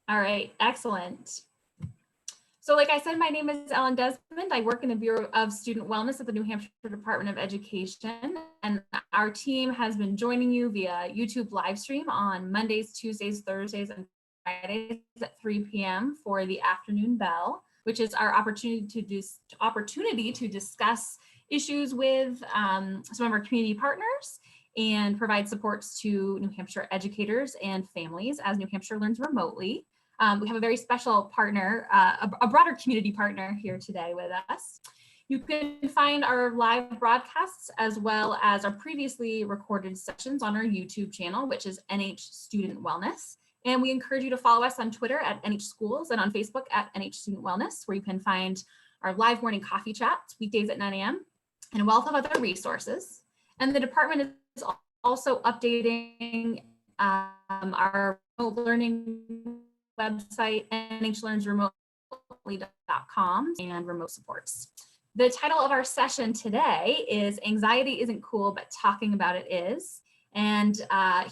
All right, excellent. So like I said, my name is Ellen Desmond. I work in the Bureau of Student Wellness at the New Hampshire Department of Education. And our team has been joining you via YouTube live stream on Mondays, Tuesdays, Thursdays, and Fridays at 3 p.m. for the afternoon bell, which is our opportunity to discuss issues with some of our community partners and provide supports to New Hampshire educators and families as New Hampshire learns remotely. We have a very special partner, a broader community partner here today with us. You can find our live broadcasts as well as our previously recorded sessions on our YouTube channel, which is NH Student Wellness. And we encourage you to follow us on Twitter at NH Schools and on Facebook at NH Student Wellness, where you can find our live morning coffee chats weekdays at 9 a.m. and a wealth of other resources. And the department is also updating our remote learning website, nhlearnsremotely.com, and remote supports. The title of our session today is Anxiety Isn't Cool, but Talking About It Is. And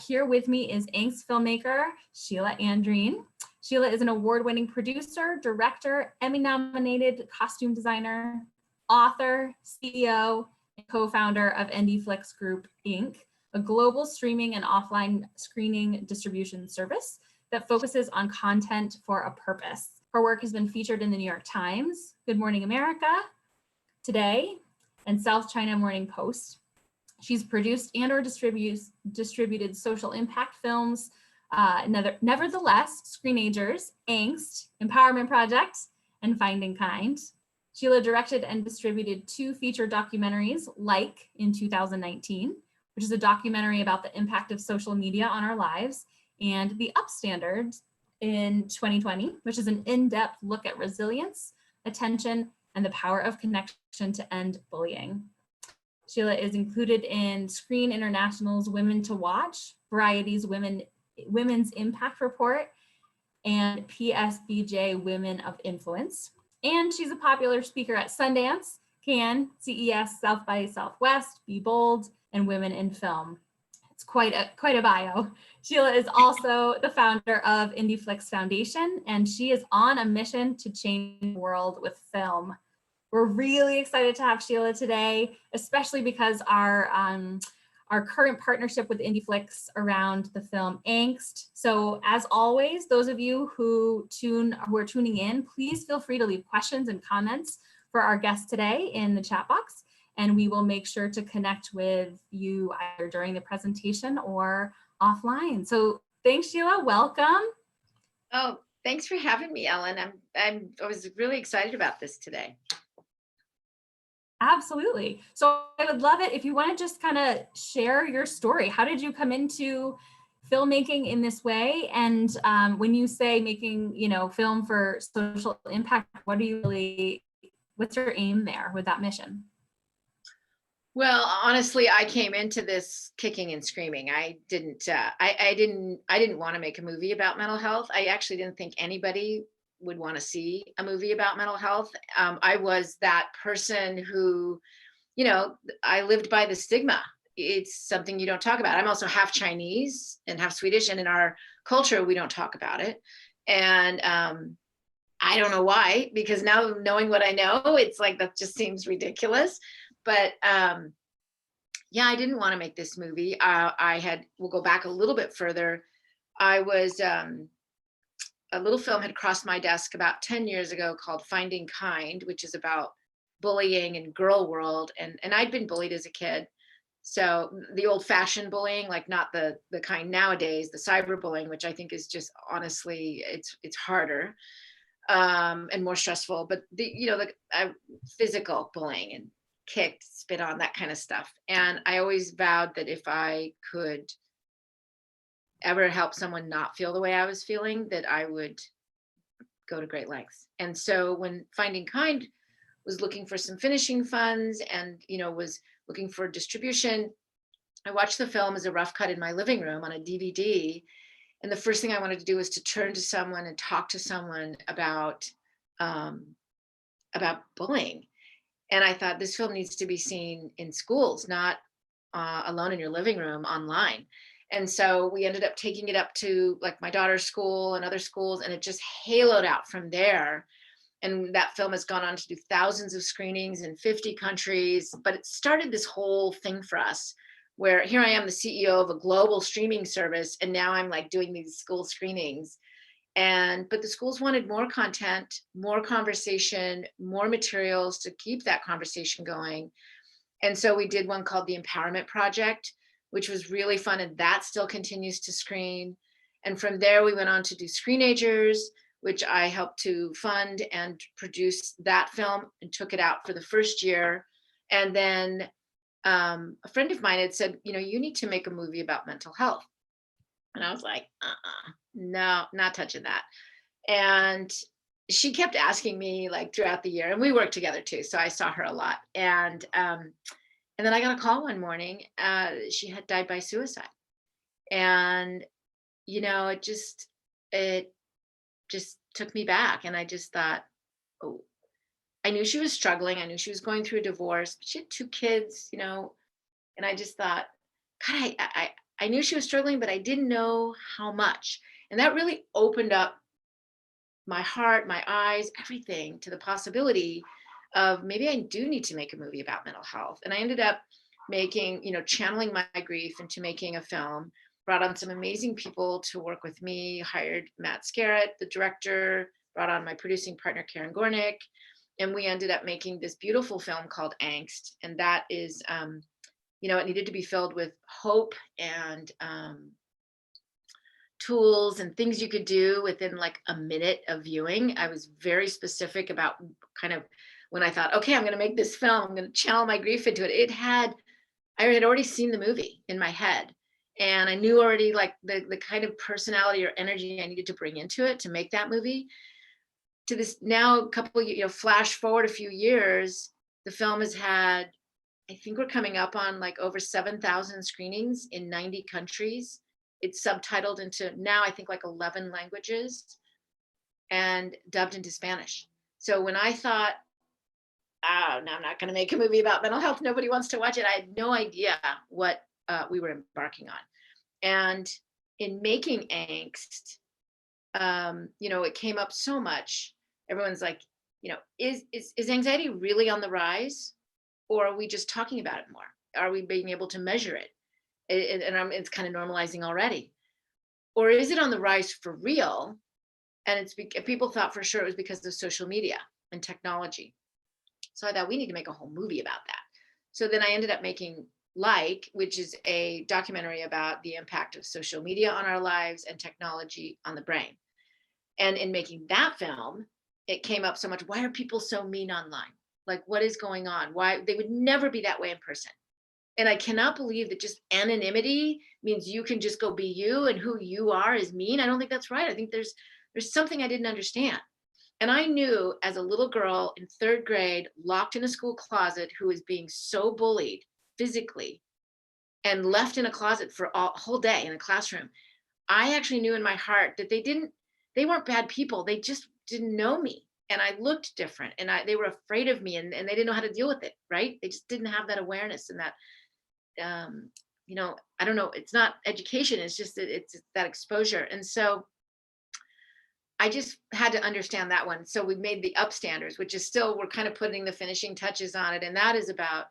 here with me is Angst filmmaker, Scilla Andreen. Scilla is an award-winning producer, director, Emmy-nominated costume designer, author, CEO, and co-founder of IndieFlix Group, Inc., a global streaming and offline screening distribution service that focuses on content for a purpose. Her work has been featured in the New York Times, Good Morning America, Today, and South China Morning Post. She's produced and or distributed social impact films, Nevertheless, Screenagers, Angst, Empowerment Project, and Finding Kind. Scilla directed and distributed 2 feature documentaries, Like in 2019, which is a documentary about the impact of social media on our lives, and The Upstandard in 2020, which is an in-depth look at resilience, attention, and the power of connection to end bullying. Scilla is included in Screen International's Women to Watch, Variety's Women's Impact Report, and PSBJ Women of Influence. And she's a popular speaker at Sundance, Cannes, CES, South by Southwest, Be Bold, and Women in Film. It's quite a bio. Scilla is also the founder of IndieFlix Foundation, and she is on a mission to change the world with film. We're really excited to have Scilla today, especially because our current partnership with IndieFlix around the film Angst. So as always, those of you who are tuning in, please feel free to leave questions and comments for our guest today in the chat box, and we will make sure to connect with you either during the presentation or offline. So thanks, Scilla. Welcome. Oh, thanks for having me, Ellen. I was really excited about this today. Absolutely. So I would love it if you want to just kind of share your story. How did you come into filmmaking in this way? And when you say making, film for social impact, what's your aim there with that mission? Well, honestly, I came into this kicking and screaming. I didn't want to make a movie about mental health. I actually didn't think anybody would want to see a movie about mental health. I was that person who, I lived by the stigma. It's something you don't talk about. I'm also half Chinese and half Swedish, and in our culture, we don't talk about it. And I don't know why, because now knowing what I know, it's like, that just seems ridiculous. But yeah, I didn't want to make this movie. We'll go back a little bit further. I was, a little film had crossed my desk about 10 years ago called Finding Kind, which is about bullying and girl world. And I'd been bullied as a kid. So the old fashioned bullying, like not the kind nowadays, the cyberbullying, which I think is just, honestly, it's harder and more stressful, but the physical bullying and kicked, spit on, that kind of stuff. And I always vowed that if I could ever help someone not feel the way I was feeling, that I would go to great lengths. And so when Finding Kind was looking for some finishing funds and, was looking for distribution, I watched the film as a rough cut in my living room on a DVD. And the first thing I wanted to do was to turn to someone and talk to someone about bullying. And I thought, this film needs to be seen in schools, not alone in your living room online. And so we ended up taking it up to like my daughter's school and other schools, and it just haloed out from there. And that film has gone on to do thousands of screenings in 50 countries. But it started this whole thing for us where here I am, the CEO of a global streaming service, and now I'm like doing these school screenings. But the schools wanted more content, more conversation, more materials to keep that conversation going. And so we did one called the Empowerment Project, which was really fun, and that still continues to screen. And from there we went on to do Screenagers, which I helped to fund and produce that film and took it out for the first year. And then a friend of mine had said, you need to make a movie about mental health. And I was like, no, not touching that. And she kept asking me like throughout the year, and we worked together too. So I saw her a lot. And then I got a call one morning. She had died by suicide. And, it just took me back. And I just thought, oh, I knew she was struggling. I knew she was going through a divorce. She had 2 kids, and I just thought, God, I knew she was struggling, but I didn't know how much. And that really opened up my heart, my eyes, everything to the possibility of maybe I do need to make a movie about mental health. And I ended up making, channeling my grief into making a film, brought on some amazing people to work with me, hired Matt Scarrett, the director, brought on my producing partner, Karen Gornick. And we ended up making this beautiful film called Angst. And that is, it needed to be filled with hope and tools and things you could do within like a minute of viewing. I was very specific about kind of when I thought, okay, I'm going to make this film, I'm going to channel my grief into it. I had already seen the movie in my head. And I knew already like the kind of personality or energy I needed to bring into it to make that movie. To this now, a couple, flash forward a few years, the film has had, I think we're coming up on like over 7,000 screenings in 90 countries. It's subtitled into now, I think like 11 languages and dubbed into Spanish. So when I thought, oh, no, I'm not going to make a movie about mental health, nobody wants to watch it, I had no idea what we were embarking on. And in making Angst, it came up so much. Everyone's like, is anxiety really on the rise? Or are we just talking about it more? Are we being able to measure it? It's kind of normalizing already. Or is it on the rise for real? And people thought for sure it was because of social media and technology. So I thought we need to make a whole movie about that. So then I ended up making which is a documentary about the impact of social media on our lives and technology on the brain. And in making that film, it came up so much. Why are people so mean online? Like, what is going on? Why they would never be that way in person. And I cannot believe that just anonymity means you can just go be you and who you are is mean. I don't think that's right. I think there's something I didn't understand. And I knew as a little girl in 3rd grade, locked in a school closet, who was being so bullied physically and left in a closet for a whole day in a classroom. I actually knew in my heart that they weren't bad people. They just didn't know me. And I looked different and they were afraid of me and they didn't know how to deal with it. Right. They just didn't have that awareness and that, I don't know. It's not education. It's just that it's that exposure. And so I just had to understand that one. So we made the Upstanders, which is still, we're kind of putting the finishing touches on it. And that is about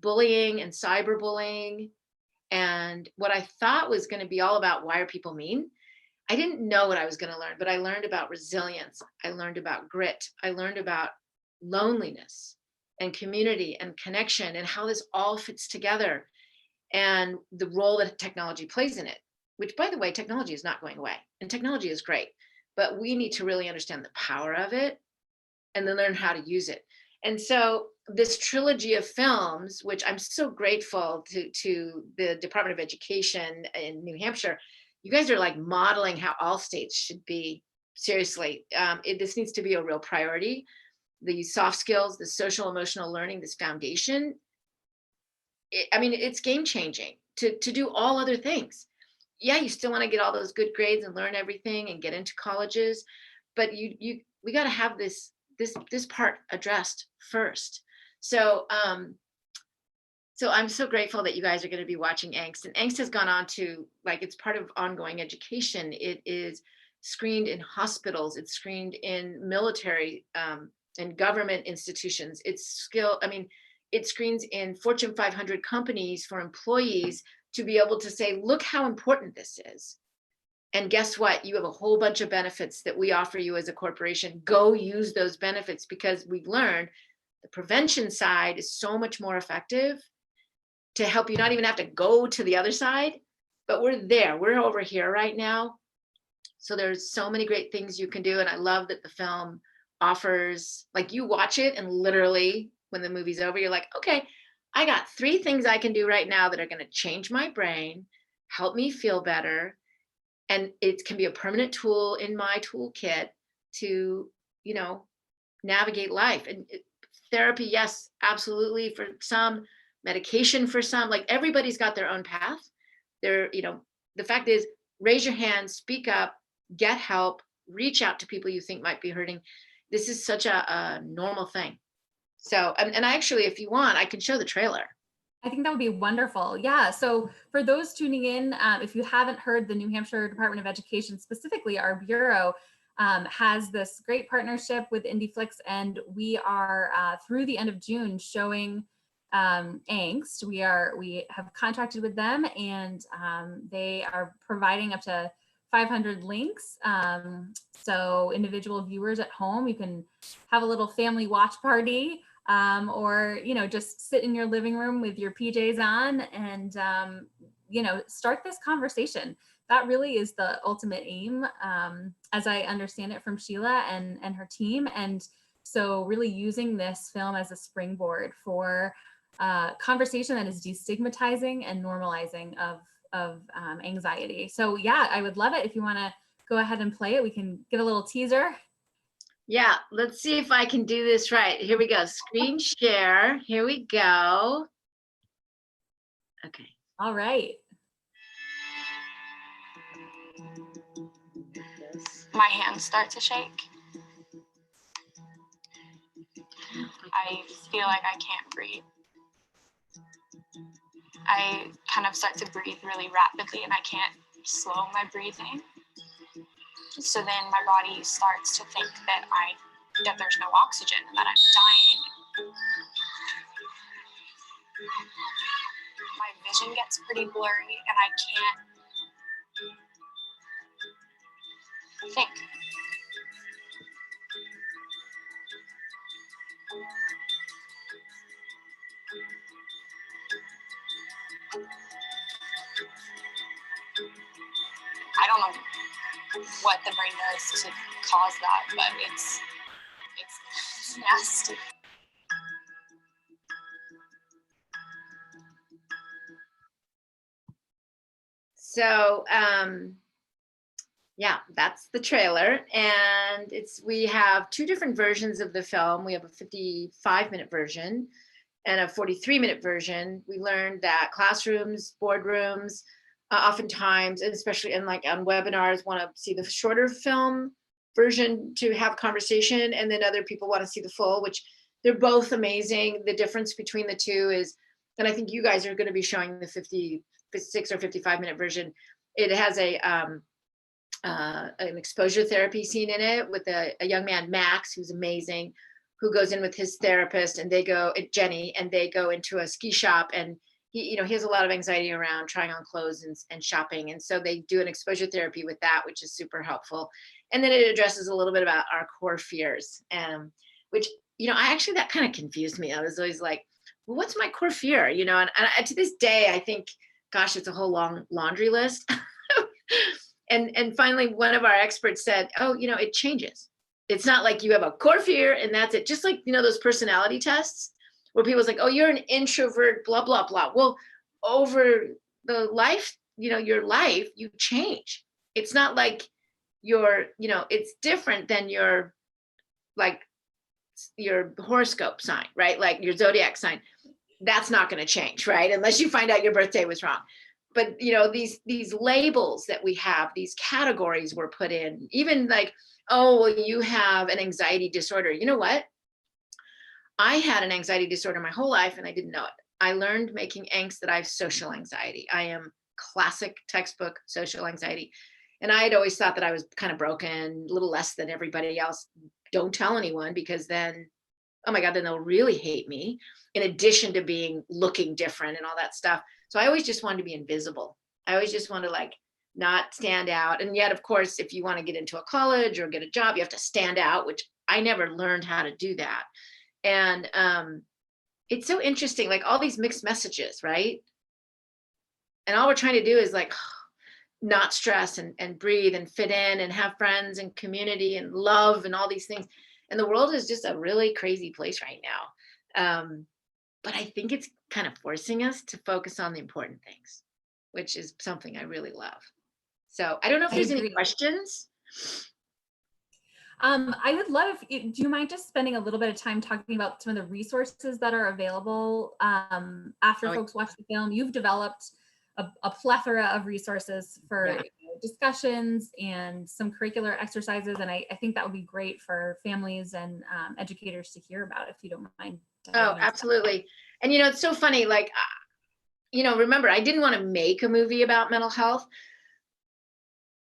bullying and cyberbullying. And what I thought was going to be all about why are people mean? I didn't know what I was going to learn, but I learned about resilience. I learned about grit. I learned about loneliness and community and connection and how this all fits together and the role that technology plays in it, which, by the way, technology is not going away and technology is great, but we need to really understand the power of it and then learn how to use it. And so this trilogy of films, which I'm so grateful to the Department of Education in New Hampshire, you guys are like modeling how all states should be. Seriously, this needs to be a real priority. The soft skills, the social emotional learning, this foundation, it's game changing to do all other things. Yeah, you still want to get all those good grades and learn everything and get into colleges, but we got to have this part addressed first. So So I'm so grateful that you guys are going to be watching Angst. And Angst has gone on to, like, it's part of ongoing education. It is screened in hospitals. It's screened in military and government institutions. It screens in Fortune 500 companies for employees to be able to say, look how important this is. And guess what? You have a whole bunch of benefits that we offer you as a corporation. Go use those benefits, because we've learned the prevention side is so much more effective to help you not even have to go to the other side, but we're over here right now. So there's so many great things you can do. And I love that the film offers, like, you watch it and literally when the movie's over, you're like, okay, I got 3 things I can do right now that are going to change my brain, help me feel better. And it can be a permanent tool in my toolkit to, navigate life. And therapy, yes, absolutely, for some, medication for some. Like, everybody's got their own path. The fact is, raise your hand, speak up, get help, reach out to people you think might be hurting. This is such a normal thing. So, and I actually, if you want, I can show the trailer. I think that would be wonderful. Yeah. So for those tuning in, if you haven't heard, the New Hampshire Department of Education, specifically our bureau, has this great partnership with IndieFlix, and we are through the end of June showing Angst. We have contracted with them, and they are providing up to 500 links. So individual viewers at home, you can have a little family watch party, or just sit in your living room with your PJs on and start this conversation. That really is the ultimate aim, as I understand it from Scilla and her team. And so really using this film as a springboard for conversation that is destigmatizing and normalizing of anxiety. So yeah, I would love it if you want to go ahead and play it. We can give a little teaser. Yeah, let's see if I can do this right. Here we go. Screen share. Here we go. Okay. All right. My hands start to shake. I feel like I can't breathe. I kind of start to breathe really rapidly and I can't slow my breathing. So then my body starts to think that there's no oxygen and that I'm dying. My vision gets pretty blurry and I can't think. I don't know what the brain does to cause that, but it's nasty. So, yeah, that's the trailer. And we have 2 different versions of the film. We have a 55-minute version and a 43-minute version. We learned that classrooms, boardrooms, oftentimes, and especially on webinars, want to see the shorter film version to have conversation, and then other people want to see the full, which they're both amazing. The difference between the 2 is, and I think you guys are going to be showing the 56 or 55-minute version. It has an exposure therapy scene in it with a young man, Max, who's amazing, who goes in with his therapist, and Jenny, and they go into a ski shop, and he has a lot of anxiety around trying on clothes and shopping. And so they do an exposure therapy with that, which is super helpful. And then it addresses a little bit about our core fears, which, that kind of confused me. I was always like, well, what's my core fear? And to this day, I think, gosh, it's a whole long laundry list. And finally, one of our experts said, oh, it changes. It's not like you have a core fear and that's it. Just like, those personality tests where people's like, oh, you're an introvert, blah, blah, blah. Well, over the life, your life, you change. It's not like it's different than your horoscope sign, right? Like your zodiac sign. That's not going to change, right? Unless you find out your birthday was wrong. But these labels that we have, these categories we're put in, even like, oh, well, you have an anxiety disorder. You know what? I had an anxiety disorder my whole life and I didn't know it. I learned making Angst that I have social anxiety. I am classic textbook social anxiety. And I had always thought that I was kind of broken, a little less than everybody else. Don't tell anyone, because then, oh my God, then they'll really hate me, in addition to being looking different and all that stuff. So I always just wanted to be invisible. I always just wanted to like not stand out. And yet, of course, if you want to get into a college or get a job, you have to stand out, which I never learned how to do that. And it's so interesting, like all these mixed messages, right? And all we're trying to do is like not stress and breathe and fit in and have friends and community and love and all these things. And the world is just a really crazy place right now. But I think it's kind of forcing us to focus on the important things, which is something I really love. So I don't know if I there's any agree. questions. I would love if do you mind just spending a little bit of time talking about some of the resources that are available after Oh, folks watch the film? You've developed a plethora of resources for yeah. discussions and some curricular exercises, and I think that would be great for families and educators to hear about, if you don't mind. Oh, absolutely. And you know, it's so funny, like, you know, remember, I didn't want to make a movie about mental health.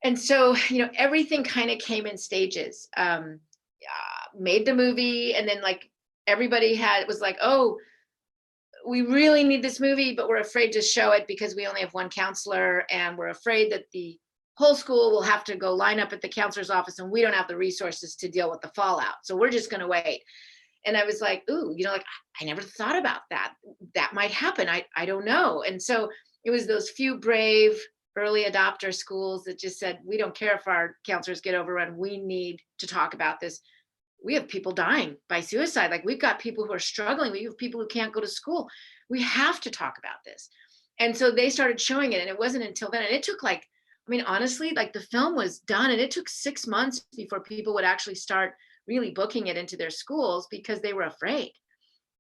And so, you know, everything kind of came in stages. Made the movie, and then like everybody was like, oh, we really need this movie, but we're afraid to show it because we only have one counselor, and we're afraid that the whole school will have to go line up at the counselor's office, and we don't have the resources to deal with the fallout. So we're just going to wait. And I was like, ooh, you know, like I never thought about that. That might happen. I don't know. And so it was those few brave early adopter schools that just said, we don't care if our counselors get overrun. We need to talk about this. We have people dying by suicide. Like we've got people who are struggling. We have people who can't go to school. We have to talk about this. And so they started showing it. And it wasn't until then. And it took like, I mean, honestly, like the film was done and it took 6 months before people would actually start really booking it into their schools because they were afraid.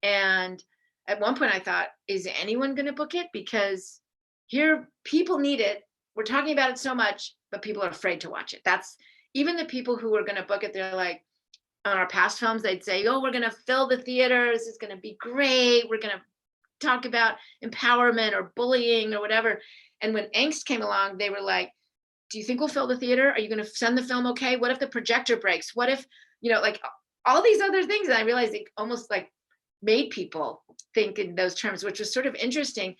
And at one point I thought, is anyone going to book it? Because here people need it. We're talking about it so much, but people are afraid to watch it. That's even the people who are going to book it. They're like, on our past films, they'd say, oh, we're going to fill the theaters. It's going to be great. We're going to talk about empowerment or bullying or whatever. And when Angst came along, they were like, do you think we'll fill the theater? Are you going to send the film okay? What if the projector breaks? What if, you know, like all these other things? And I realized it almost like made people think in those terms, which was sort of interesting.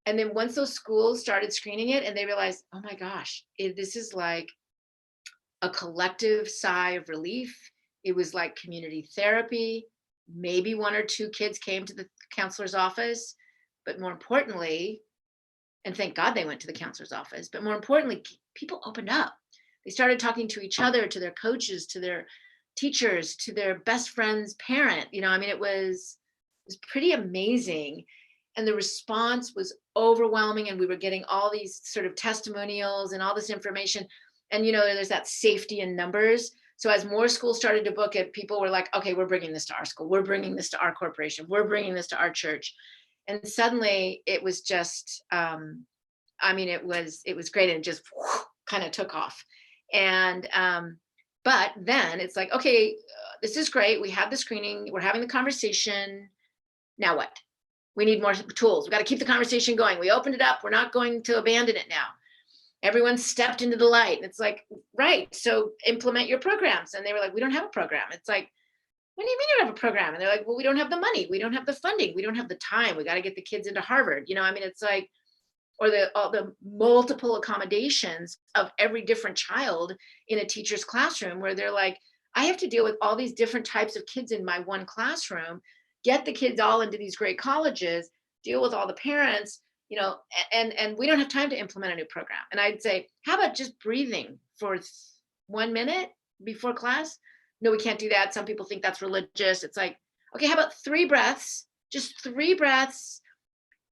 And then once those schools started screening it and they realized, oh my gosh, this is like a collective sigh of relief. It was like community therapy. Maybe 1 or 2 kids came to the counselor's office, but more importantly, and thank God they went to the counselor's office, but more importantly, people opened up. They started talking to each other, to their coaches, to their teachers, to their best friend's parent. You know, I mean, it was pretty amazing. And the response was overwhelming. And we were getting all these sort of testimonials and all this information. And, you know, there's that safety in numbers. So as more schools started to book it, people were like, okay, we're bringing this to our school. We're bringing this to our corporation. We're bringing this to our church. And suddenly it was just, I mean, it was great. And it just kind of took off. And, but then it's like, okay, this is great. We have the screening. We're having the conversation. Now what? We need more tools. We got to keep the conversation going. We opened it up. We're not going to abandon it now. Everyone stepped into the light. And it's like, right. So implement your programs. And they were like, we don't have a program. It's like, what do you mean you don't have a program? And they're like, well, we don't have the money. We don't have the funding. We don't have the time. We got to get the kids into Harvard. You know, I mean, it's like, or all the multiple accommodations of every different child in a teacher's classroom where they're like, I have to deal with all these different types of kids in my one classroom, get the kids all into these great colleges, deal with all the parents, you know, and we don't have time to implement a new program. And I'd say, how about just breathing for 1 minute before class? No, we can't do that. Some people think that's religious. It's like, okay, how about 3 breaths? Just 3 breaths.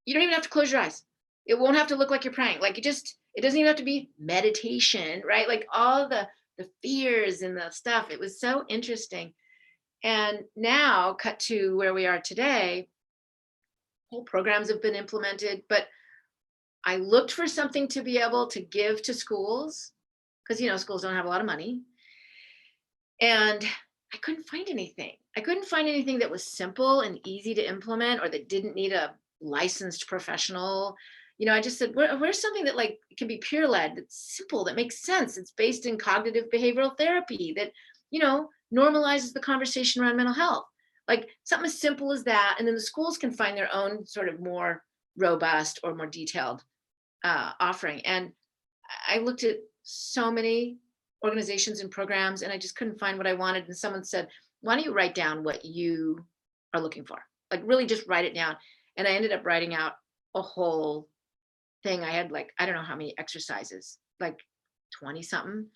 You don't even have to close your eyes. It won't have to look like you're praying. Like it doesn't even have to be meditation, right? Like all the fears and the stuff. It was so interesting. And now cut to where we are today, whole programs have been implemented, but I looked for something to be able to give to schools because, you know, schools don't have a lot of money. And I couldn't find anything. I couldn't find anything that was simple and easy to implement or that didn't need a licensed professional. I just said, where's something that like can be peer led, that's simple, that makes sense, it's based in cognitive behavioral therapy, that, normalizes the conversation around mental health. Like something as simple as that. And then the schools can find their own sort of more robust or more detailed offering. And I looked at so many organizations and programs, and I just couldn't find what I wanted. And someone said, why don't you write down what you are looking for? Like really just write it down. And I ended up writing out a whole thing. I had like, I don't know how many exercises, like 20 something.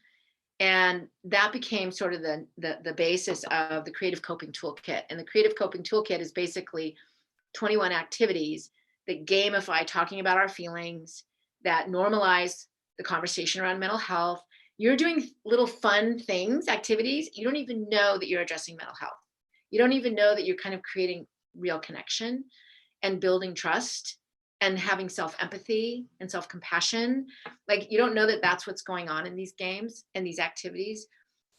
And that became sort of the basis of the Creative Coping Toolkit. And the Creative Coping Toolkit is basically 21 activities that gamify talking about our feelings, that normalize the conversation around mental health. You're doing little fun things, activities. You don't even know that you're addressing mental health. You don't even know that you're kind of creating real connection and building trust and having self-empathy and self-compassion. Like you don't know that that's what's going on in these games and these activities.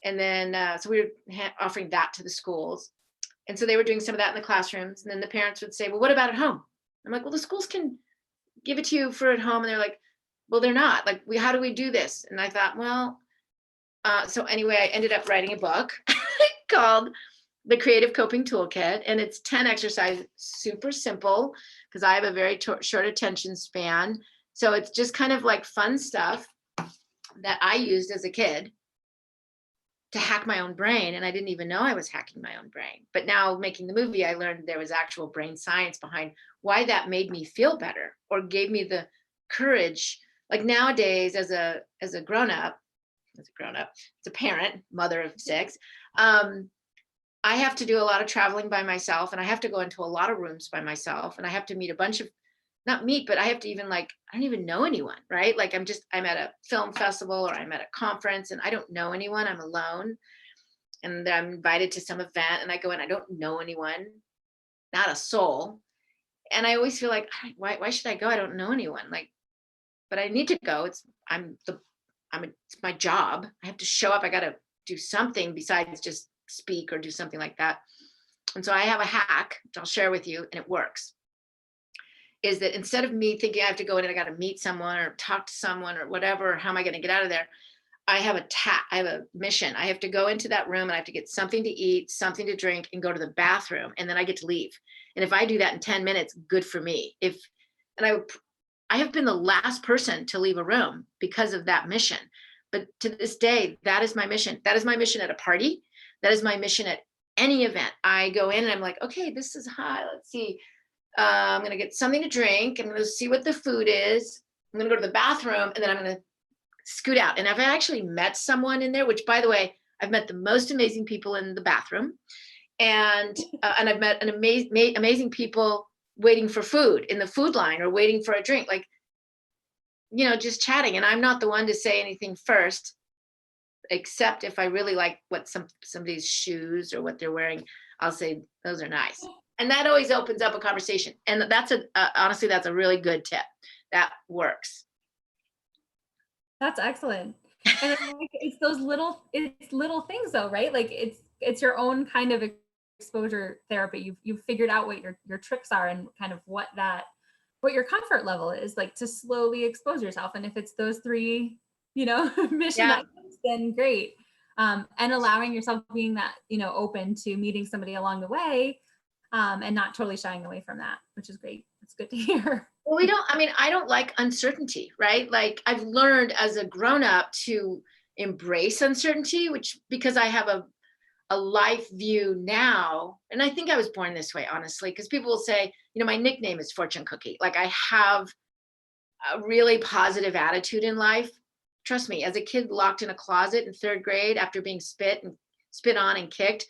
And then, so we were offering that to the schools. And so they were doing some of that in the classrooms. And then the parents would say, well, what about at home? I'm like, well, the schools can give it to you for at home. And they're like, well, they're not. Like, how do we do this? And I thought, well, so anyway, I ended up writing a book called The Creative Coping Toolkit. And it's 10 exercises, super simple, because I have a very short attention span. So it's just kind of like fun stuff that I used as a kid to hack my own brain. And I didn't even know I was hacking my own brain. But now making the movie, I learned there was actual brain science behind why that made me feel better or gave me the courage. Like nowadays, as a grown-up, as a parent, mother of 6, I have to do a lot of traveling by myself, and I have to go into a lot of rooms by myself, and I have to meet a bunch of, not meet, but I have to even I don't even know anyone, right? Like I'm at a film festival or I'm at a conference and I don't know anyone, I'm alone. And I'm invited to some event and I go in, I don't know anyone, not a soul. And I always feel like, why should I go? I don't know anyone. Like, but I need to go. It's my job. I have to show up. I got to do something besides just speak or do something like that. And so I have a hack, which I'll share with you, and it works. Is that instead of me thinking I have to go in and I got to meet someone or talk to someone or whatever, how am I going to get out of there? I have a mission. I have to go into that room and I have to get something to eat, something to drink, and go to the bathroom, and then I get to leave. And if I do that in 10 minutes, good for me. I have been the last person to leave a room because of that mission. But to this day, that is my mission. That is my mission at a party. That is my mission at any event. I go in and I'm like, okay, this is high. Let's see. I'm going to get something to drink. I'm going to see what the food is. I'm going to go to the bathroom, and then I'm going to scoot out. And I've actually met someone in there, which, by the way, I've met the most amazing people in the bathroom. And I've met amazing people waiting for food in the food line or waiting for a drink, like, just chatting. And I'm not the one to say anything first, except if I really like what somebody's shoes or what they're wearing, I'll say, those are nice. And that always opens up a conversation. And that's honestly, that's a really good tip. That works. That's excellent. And it's those little things though, right? Like it's your own kind of exposure therapy. You've figured out what your tricks are and kind of what your comfort level is, like, to slowly expose yourself. And if it's those 3, mission items, then great. And allowing yourself being that, open to meeting somebody along the way, and not totally shying away from that, which is great. It's good to hear. Well, I don't like uncertainty, right? Like I've learned as a grown-up to embrace uncertainty, because I have a life view now. And I think I was born this way, honestly, because people will say, my nickname is Fortune Cookie. Like I have a really positive attitude in life. Trust me, as a kid locked in a closet in 3rd grade after being spit on and kicked,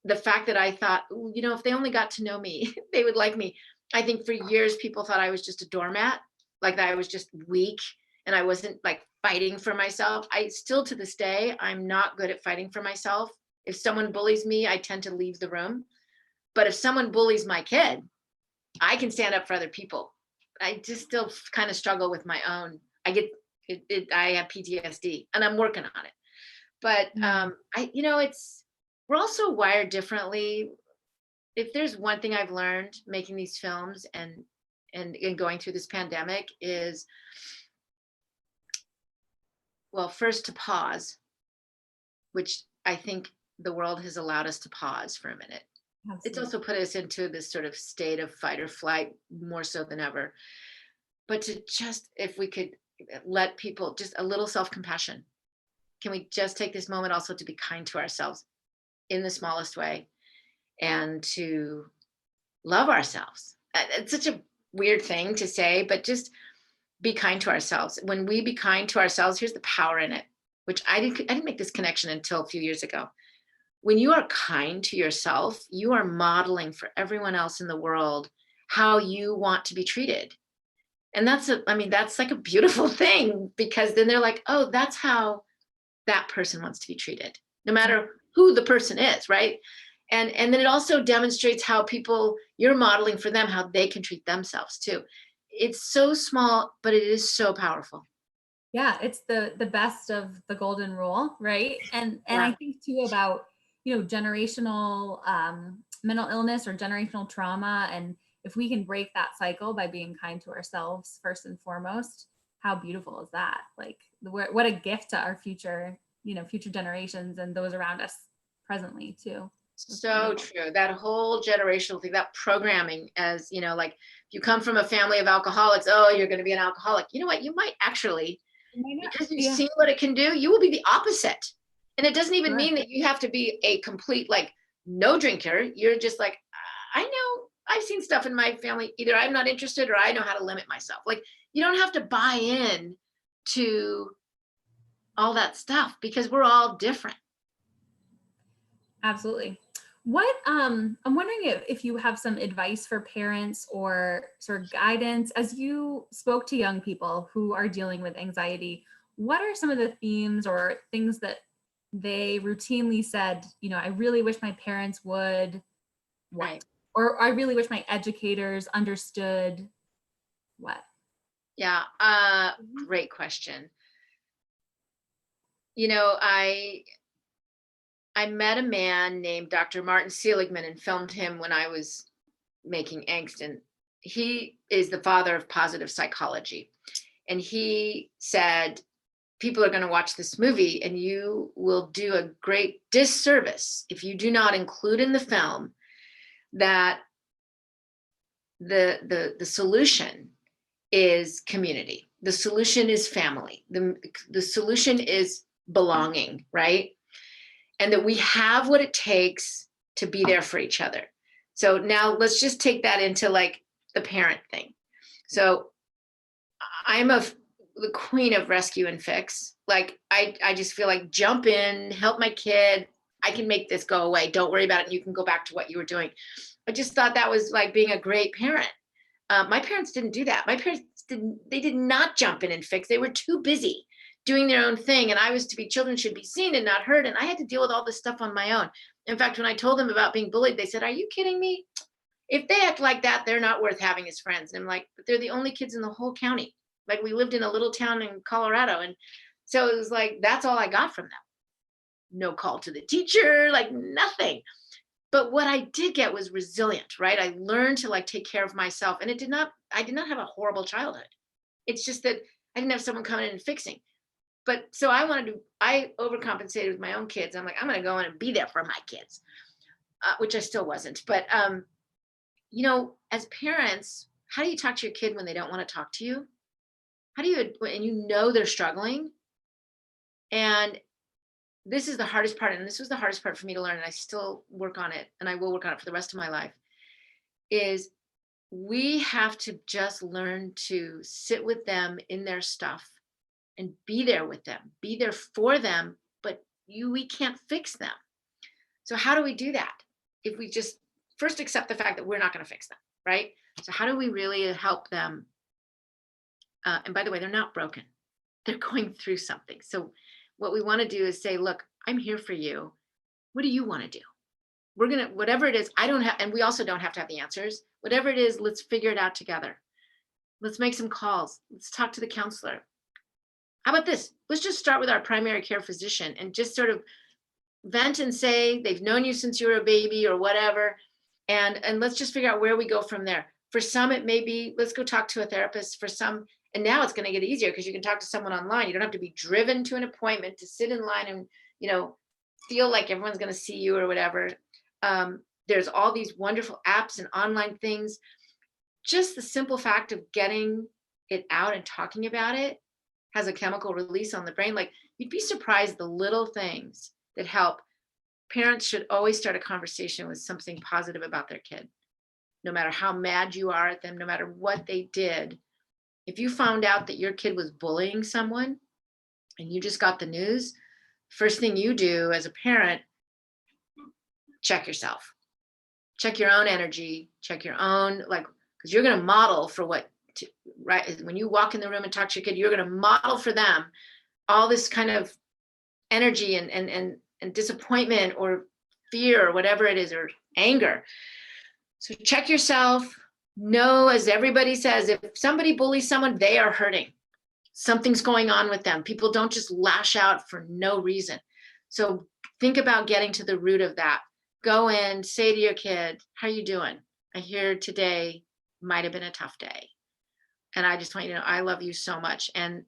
the fact that I thought, if they only got to know me, they would like me. I think for years, people thought I was just a doormat, like that I was just weak and I wasn't like fighting for myself. I still, to this day, I'm not good at fighting for myself. If someone bullies me, I tend to leave the room. But if someone bullies my kid, I can stand up for other people. I just still kind of struggle with my own. I have PTSD and I'm working on it. But we're also wired differently. If there's one thing I've learned making these films and and going through this pandemic is, well, first to pause, which I think the world has allowed us to pause for a minute. It's Absolutely. also put us into this sort of state of fight or flight more so than ever. But to just, if we could let people, just a little self-compassion. Can we just take this moment also to be kind to ourselves in the smallest way, and to love ourselves? It's such a weird thing to say, but just be kind to ourselves. When we be kind to ourselves, here's the power in it, which I didn't make this connection until a few years ago. When you are kind to yourself, you are modeling for everyone else in the world how you want to be treated. And that's that's like a beautiful thing, because then they're like, oh, that's how that person wants to be treated, no matter who the person is, right? And then it also demonstrates how you're modeling for them how they can treat themselves too. It's so small, but it is so powerful. Yeah, it's the best of the golden rule, right? And I Yeah. think too about, generational mental illness or generational trauma, and if we can break that cycle by being kind to ourselves first and foremost, how beautiful is that? Like, what a gift to our future, future generations and those around us presently too. That's So wonderful. true. That whole generational thing, that programming, as like, if you come from a family of alcoholics, oh, you're going to be an alcoholic. You know what? You might actually, Why not? because you've Yeah, seen what it can do, you will be the opposite. And it doesn't even sure. mean that you have to be a complete, like, no drinker. You're just like, I know I've seen stuff in my family. Either I'm not interested or I know how to limit myself. Like, you don't have to buy in to all that stuff, because we're all different. Absolutely. What I'm wondering if you have some advice for parents or sort of guidance as you spoke to young people who are dealing with anxiety. What are some of the themes or things that they routinely said, I really wish my parents would what? Right. Or I really wish my educators understood what? Yeah. Great question. I met a man named Dr. Martin Seligman and filmed him when I was making Angst. And he is the father of positive psychology. And he said, people are going to watch this movie and you will do a great disservice if you do not include in the film that the solution is community. The solution is family. The solution is belonging, right? And that we have what it takes to be there for each other. So now let's just take that into like the parent thing. So I'm the queen of rescue and fix. Like, I just feel like, jump in, help my kid. I can make this go away. Don't worry about it. And you can go back to what you were doing. I just thought that was like being a great parent. My parents didn't do that. My parents did not jump in and fix. They were too busy doing their own thing. And I was to be, children should be seen and not heard. And I had to deal with all this stuff on my own. In fact, when I told them about being bullied, they said, are you kidding me? If they act like that, they're not worth having as friends. And I'm like, but they're the only kids in the whole county. Like, we lived in a little town in Colorado. And so it was like, that's all I got from them. No call to the teacher, like nothing. But what I did get was resilient, right? I learned to like take care of myself. And I did not have a horrible childhood. It's just that I didn't have someone coming in and fixing. But so I overcompensated with my own kids. I'm like, I'm going to go in and be there for my kids, which I still wasn't. But, as parents, how do you talk to your kid when they don't want to talk to you? How do you, and they're struggling? And this is the hardest part. And this was the hardest part for me to learn. And I still work on it. And I will work on it for the rest of my life. Is we have to just learn to sit with them in their stuff and be there with them, be there for them, but we can't fix them. So how do we do that? If we just first accept the fact that we're not going to fix them, right? So how do we really help them? And by the way, they're not broken. They're going through something. So what we want to do is say, look, I'm here for you. What do you want to do? We're going to, whatever it is, I don't have, and we also don't have to have the answers. Whatever it is, let's figure it out together. Let's make some calls. Let's talk to the counselor. How about this? Let's just start with our primary care physician and just sort of vent and say they've known you since you were a baby or whatever. And let's just figure out where we go from there. For some, it may be, let's go talk to a therapist. For some, and now it's going to get easier because you can talk to someone online. You don't have to be driven to an appointment to sit in line and, feel like everyone's going to see you or whatever. There's all these wonderful apps and online things. Just the simple fact of getting it out and talking about it has a chemical release on the brain. Like, you'd be surprised the little things that help. Parents should always start a conversation with something positive about their kid. No matter how mad you are at them, no matter what they did. If you found out that your kid was bullying someone and you just got the news, first thing you do as a parent, check yourself. Check your own energy, check your own, because you're going to model for right? When you walk in the room and talk to your kid, you're going to model for them all this kind of energy and disappointment or fear or whatever it is, or anger. So check yourself. Know, as everybody says, if somebody bullies someone, they are hurting. Something's going on with them. People don't just lash out for no reason. So think about getting to the root of that. Go in, say to your kid, how you doing? I hear today might have been a tough day. And I just want you to know, I love you so much. And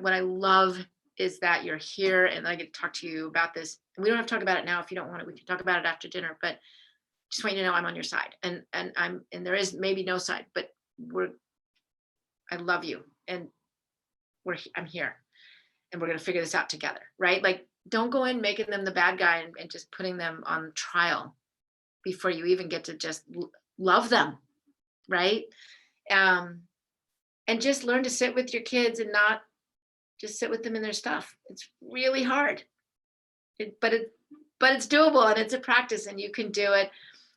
what I love is that you're here and I get to talk to you about this. And we don't have to talk about it now if you don't want to. We can talk about it after dinner, but just want you to know I'm on your side. And there is maybe no side, but I love you. And I'm here. And we're going to figure this out together, right? Like, don't go in making them the bad guy and just putting them on trial before you even get to just love them, right? And just learn to sit with your kids and not just sit with them in their stuff. It's really hard, but it's doable, and it's a practice, and you can do it.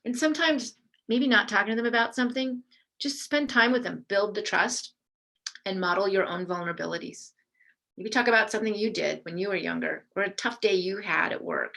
And sometimes maybe not talking to them about something, just spend time with them, build the trust, and model your own vulnerabilities. Maybe talk about something you did when you were younger, or a tough day you had at work.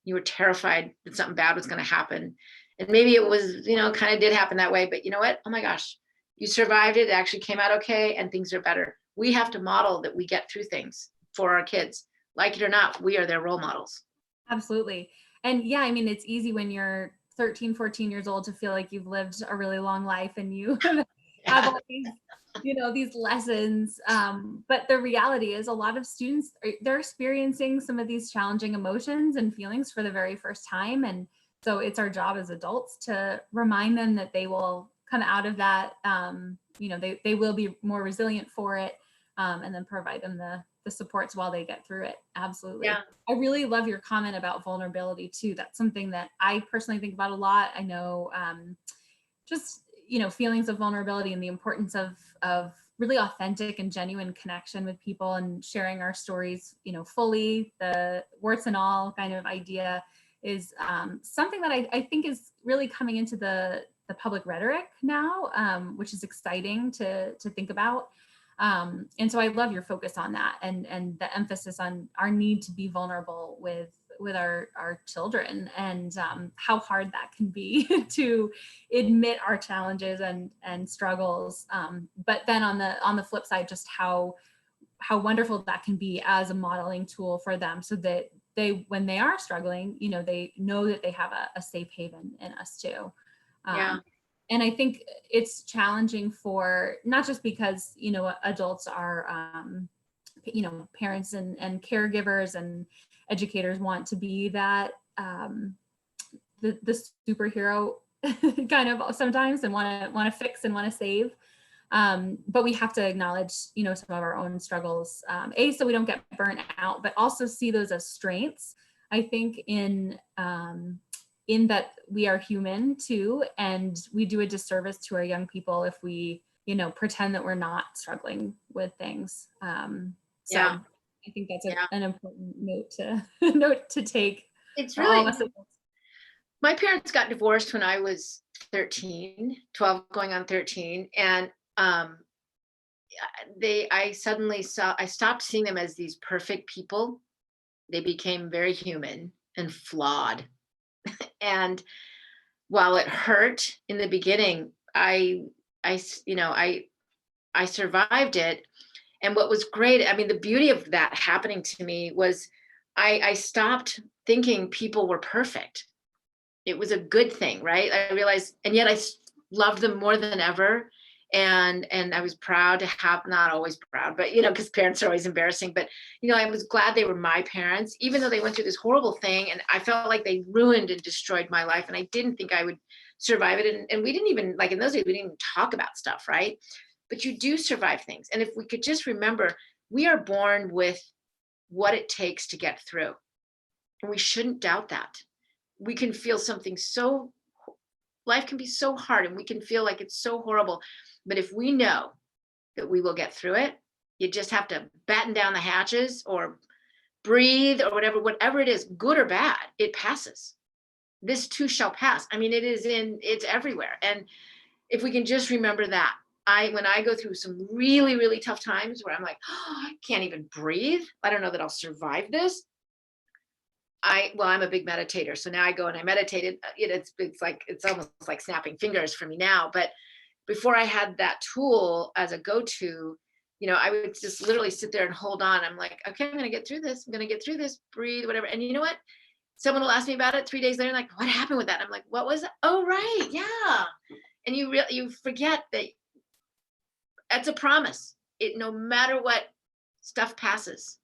You were terrified that something bad was going to happen. And maybe it was, kind of did happen that way, but you know what? Oh my gosh, you survived it. It actually came out okay, and things are better. We have to model that we get through things for our kids. Like it or not, we are their role models. Absolutely. And yeah, I mean, it's easy when you're 13, 14 years old to feel like you've lived a really long life and you have all these, these lessons. But the reality is a lot of students, they're experiencing some of these challenging emotions and feelings for the very first time. And so it's our job as adults to remind them that they will come out of that, they will be more resilient for it, and then provide them the supports while they get through it. Absolutely. Yeah. I really love your comment about vulnerability too. That's something that I personally think about a lot. I know, feelings of vulnerability and the importance of really authentic and genuine connection with people and sharing our stories, fully, the warts and all kind of idea is something that I think is really coming into the public rhetoric now, which is exciting to think about. And so I love your focus on that and the emphasis on our need to be vulnerable with our children, and how hard that can be to admit our challenges and struggles. But then on the flip side, just how wonderful that can be as a modeling tool for them, so that when they are struggling, they know that they have a safe haven in us too. And I think it's challenging for, not just because, adults are, parents and caregivers and educators want to be that, the superhero kind of sometimes, and want to fix and want to save. But we have to acknowledge, some of our own struggles, so we don't get burnt out, but also see those as strengths. I think in that we are human too, and we do a disservice to our young people if we, pretend that we're not struggling with things. I think that's an important note to take. It's really, my parents got divorced when I was 12 going on 13. And I stopped seeing them as these perfect people. They became very human and flawed. And while it hurt in the beginning, I survived it. And what was great, I mean, the beauty of that happening to me was I stopped thinking people were perfect. It was a good thing, right? I realized, and yet loved them more than ever. And I was proud to have, not always proud, but, you know, because parents are always embarrassing, but, you know, I was glad they were my parents, even though they went through this horrible thing. And I felt like they ruined and destroyed my life. And I didn't think I would survive it. And we didn't even, like in those days, we didn't even talk about stuff, right? But you do survive things. And if we could just remember, we are born with what it takes to get through. And we shouldn't doubt that. We can feel something so, life can be so hard and we can feel like it's so horrible. But if we know that we will get through it, you just have to batten down the hatches or breathe or whatever it is, good or bad, it passes. This too shall pass. I mean, it's everywhere. And if we can just remember that, when I go through some really, really tough times where I'm like, oh, I can't even breathe, I don't know that I'll survive this. I'm a big meditator. So now I go and I meditated. It's almost like snapping fingers for me now. But before I had that tool as a go-to, you know, I would just literally sit there and hold on. I'm like, okay, I'm going to get through this. I'm going to get through this, breathe, whatever. And you know what? Someone will ask me about it 3 days later, like, what happened with that? I'm like, what was it? Oh, right. Yeah. And you forget that that's a promise. No matter what, stuff passes.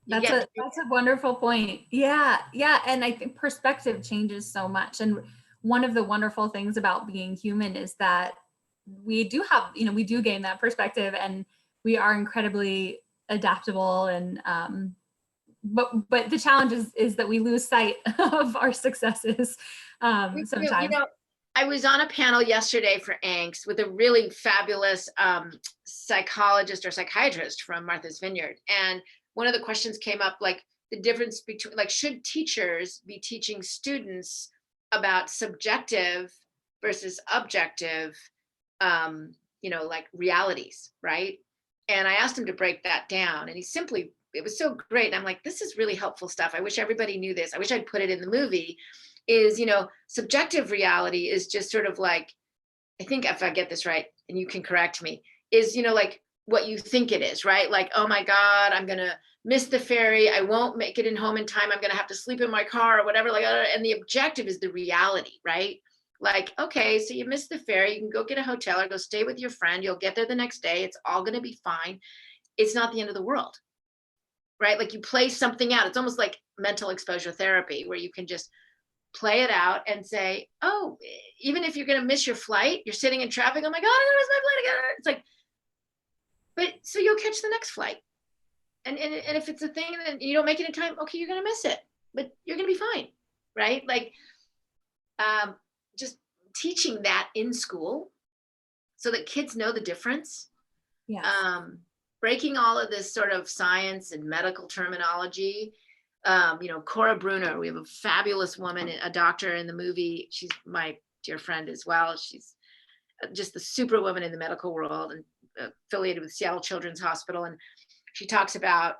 That's a wonderful point. Yeah. Yeah. And I think perspective changes so much. And one of the wonderful things about being human is that we do have, you know, we do gain that perspective and we are incredibly adaptable. And, but the challenge is that we lose sight of our successes sometimes. You know, I was on a panel yesterday for Angst with a really fabulous psychologist or psychiatrist from Martha's Vineyard. And one of the questions came up, like the difference between, like, should teachers be teaching students about subjective versus objective, you know, like realities, right? And I asked him to break that down, and it was so great. And I'm like, this is really helpful stuff. I wish everybody knew this. I wish I'd put it in the movie. Is, you know, subjective reality is just sort of like, I think if I get this right, and you can correct me, is, you know, like what you think it is, right? Like, oh my God, I'm going to miss the ferry. I won't make it in home in time. I'm going to have to sleep in my car or whatever. Like, and the objective is the reality, right? Like, okay, so you missed the ferry. You can go get a hotel or go stay with your friend. You'll get there the next day. It's all going to be fine. It's not the end of the world, right? Like you play something out. It's almost like mental exposure therapy where you can just play it out and say, oh, even if you're going to miss your flight, you're sitting in traffic. Oh my God, I'm going to miss my flight again. It's like, but so you'll catch the next flight. And if it's a thing that you don't make it in time, okay, you're going to miss it, but you're going to be fine. Right. Like, just teaching that in school so that kids know the difference. Yes. Breaking all of this sort of science and medical terminology. You know, Cora Bruner, we have a fabulous woman, a doctor in the movie. She's my dear friend as well. She's just the superwoman in the medical world and affiliated with Seattle Children's Hospital. And she talks about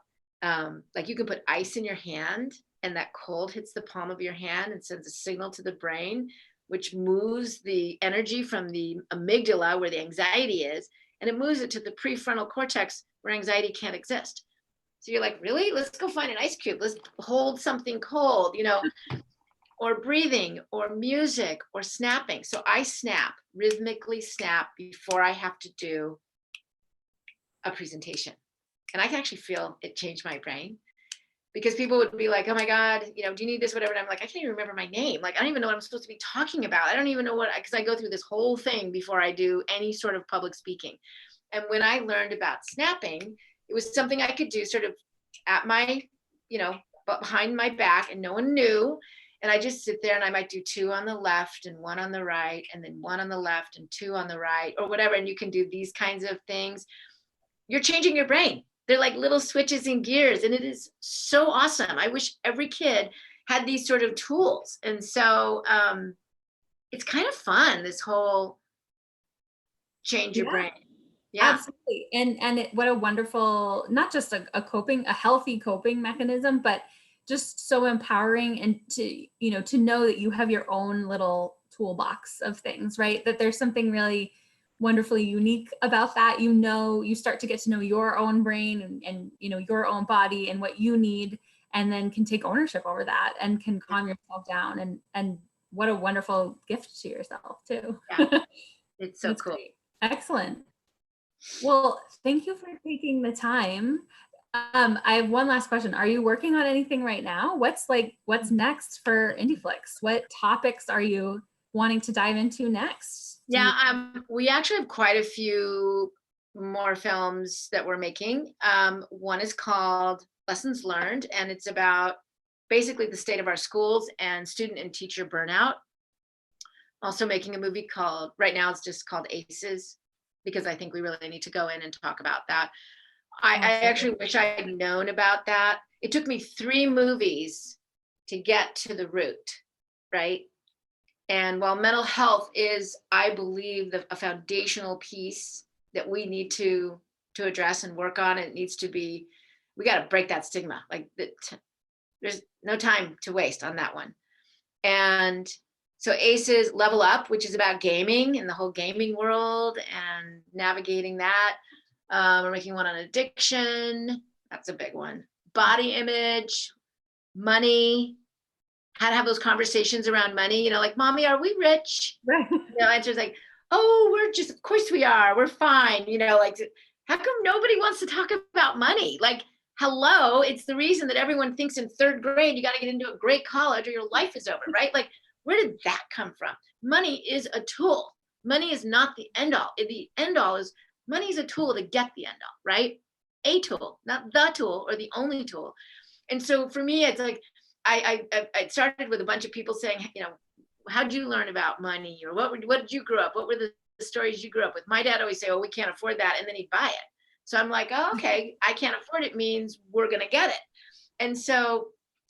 like you can put ice in your hand and that cold hits the palm of your hand and sends a signal to the brain, which moves the energy from the amygdala where the anxiety is, and it moves it to the prefrontal cortex where anxiety can't exist. So you're like, really? Let's go find an ice cube. Let's hold something cold, you know, or breathing or music or snapping. So I rhythmically snap before I have to do a presentation. And I can actually feel it change my brain because people would be like, oh my God, you know, do you need this, whatever? And I'm like, I can't even remember my name. Like, I don't even know what I'm supposed to be talking about. I don't even know because I go through this whole thing before I do any sort of public speaking. And when I learned about snapping, it was something I could do sort of at my, you know, behind my back and no one knew. And I just sit there and I might do 2 on the left and 1 on the right and then 1 on the left and 2 on the right or whatever. And you can do these kinds of things. You're changing your brain. They're like little switches and gears. And it is so awesome. I wish every kid had these sort of tools. And so it's kind of fun, this whole change your brain. Yeah. Absolutely. And what a wonderful, not just a healthy coping mechanism, but just so empowering and to, you know, to know that you have your own little toolbox of things, right? That there's something really wonderfully unique about that. You know, you start to get to know your own brain and you know, your own body and what you need, and then can take ownership over that and can calm yourself down and what a wonderful gift to yourself too. Yeah. It's so That's cool. great. Excellent. Well, thank you for taking the time. I have one last question. Are you working on anything right now? What's next for IndieFlix? What topics are you wanting to dive into next? Yeah, we actually have quite a few more films that we're making. One is called Lessons Learned, and it's about basically the state of our schools and student and teacher burnout. Also making a movie called, right now it's just called Aces, because I think we really need to go in and talk about that. I actually wish I had known about that. It took me 3 movies to get to the root, right? And while mental health is, I believe, a foundational piece that we need to address and work on, it needs to be, we got to break that stigma. Like there's no time to waste on that one. And so Aces, Level Up, which is about gaming and the whole gaming world and navigating that. We're making one on addiction. That's a big one. Body image, money, how to have those conversations around money, you know, like, mommy, are we rich? Right. You know, answers like, oh, we're just, of course we are, we're fine. You know, like, how come nobody wants to talk about money? Like, hello, it's the reason that everyone thinks in 3rd grade, you got to get into a great college or your life is over, right? Like, where did that come from? Money is a tool. Money is not the end all. The end all is, money is a tool to get the end all, right? A tool, not the tool or the only tool. And so for me, it's like, I started with a bunch of people saying, you know, how'd you learn about money? Or what did you grow up? What were the stories you grew up with? My dad always say, oh, we can't afford that. And then he'd buy it. So I'm like, oh, okay, I can't afford it means we're going to get it. And so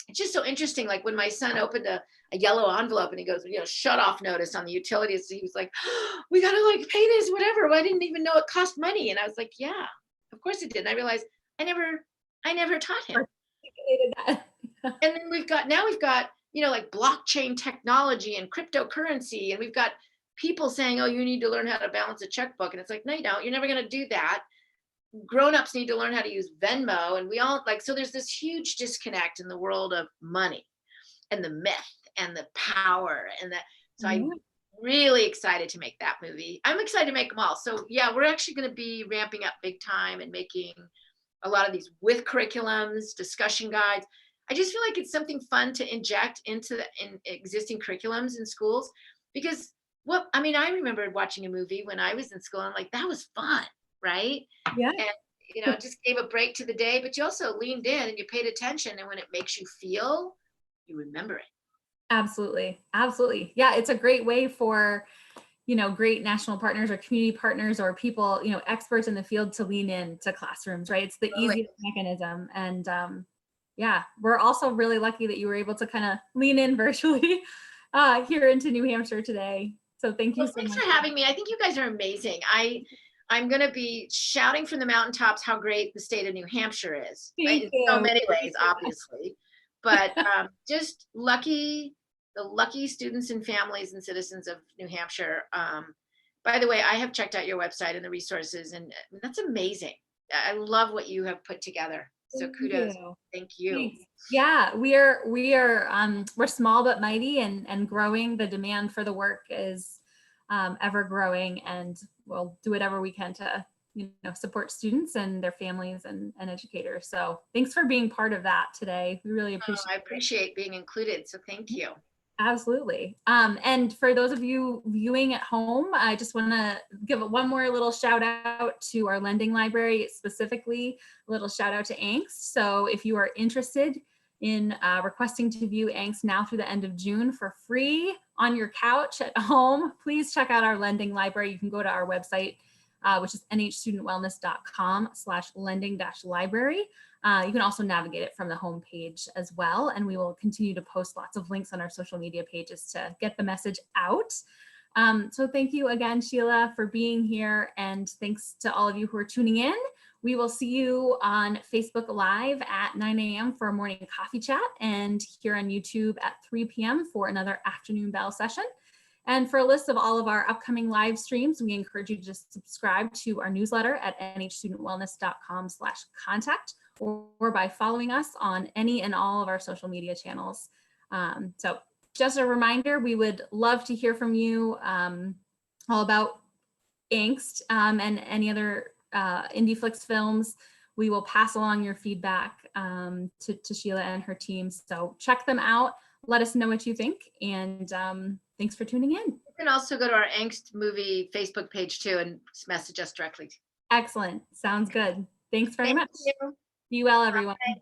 it's just so interesting. Like when my son opened a yellow envelope and he goes, you know, shut off notice on the utilities. He was like, oh, we got to like pay this, whatever. Well, I didn't even know it cost money. And I was like, yeah, of course it did. And I realized I never taught him. And then we've got, you know, like blockchain technology and cryptocurrency. And we've got people saying, oh, you need to learn how to balance a checkbook. And it's like, no, you don't. You're never going to do that. Grown-ups need to learn how to use Venmo. And we all like, so there's this huge disconnect in the world of money and the myth and the power and that. So I'm really excited to make that movie. I'm excited to make them all. So yeah, we're actually going to be ramping up big time and making a lot of these with curriculums, discussion guides. I just feel like it's something fun to inject into in existing curriculums in schools, because I remember watching a movie when I was in school. And I'm like, that was fun, right? Yeah. And you know, just gave a break to the day, but you also leaned in and you paid attention. And when it makes you feel, you remember it. Absolutely. Absolutely. Yeah. It's a great way for, you know, great national partners or community partners or people, you know, experts in the field to lean into classrooms, right? It's the easiest mechanism. And yeah, we're also really lucky that you were able to kind of lean in virtually here into New Hampshire today. So thank you so much. Thanks for having me. I think you guys are amazing. I'm going to be shouting from the mountaintops how great the state of New Hampshire is. Right? In so many ways, obviously, but just the lucky students and families and citizens of New Hampshire. By the way, I have checked out your website and the resources, and that's amazing. I love what you have put together. So kudos. Thank you. Thanks. Yeah, we're small but mighty and growing. The demand for the work is ever growing, and we'll do whatever we can to, you know, support students and their families and educators. So thanks for being part of that today. We really appreciate it. I appreciate being included. So thank you. Absolutely. And for those of you viewing at home, I just want to give one more little shout out to our lending library, specifically a little shout out to Angst. So if you are interested in requesting to view Angst now through the end of June for free on your couch at home, please check out our lending library. You can go to our website, which is nhstudentwellness.com/lending-library. You can also navigate it from the homepage as well. And we will continue to post lots of links on our social media pages to get the message out. So thank you again, Sheila, for being here. And thanks to all of you who are tuning in. We will see you on Facebook Live at 9 a.m. for a morning coffee chat, and here on YouTube at 3 p.m. for another afternoon bell session. And for a list of all of our upcoming live streams, we encourage you to just subscribe to our newsletter at nhstudentwellness.com/contact, or by following us on any and all of our social media channels. So just a reminder, we would love to hear from you all about Angst and any other Indie Flix films. We will pass along your feedback to Sheila and her team. So check them out. Let us know what you think. And thanks for tuning in. You can also go to our Angst movie Facebook page too and message us directly. Excellent. Sounds good. Thanks very much. You. Be well, everyone. Bye.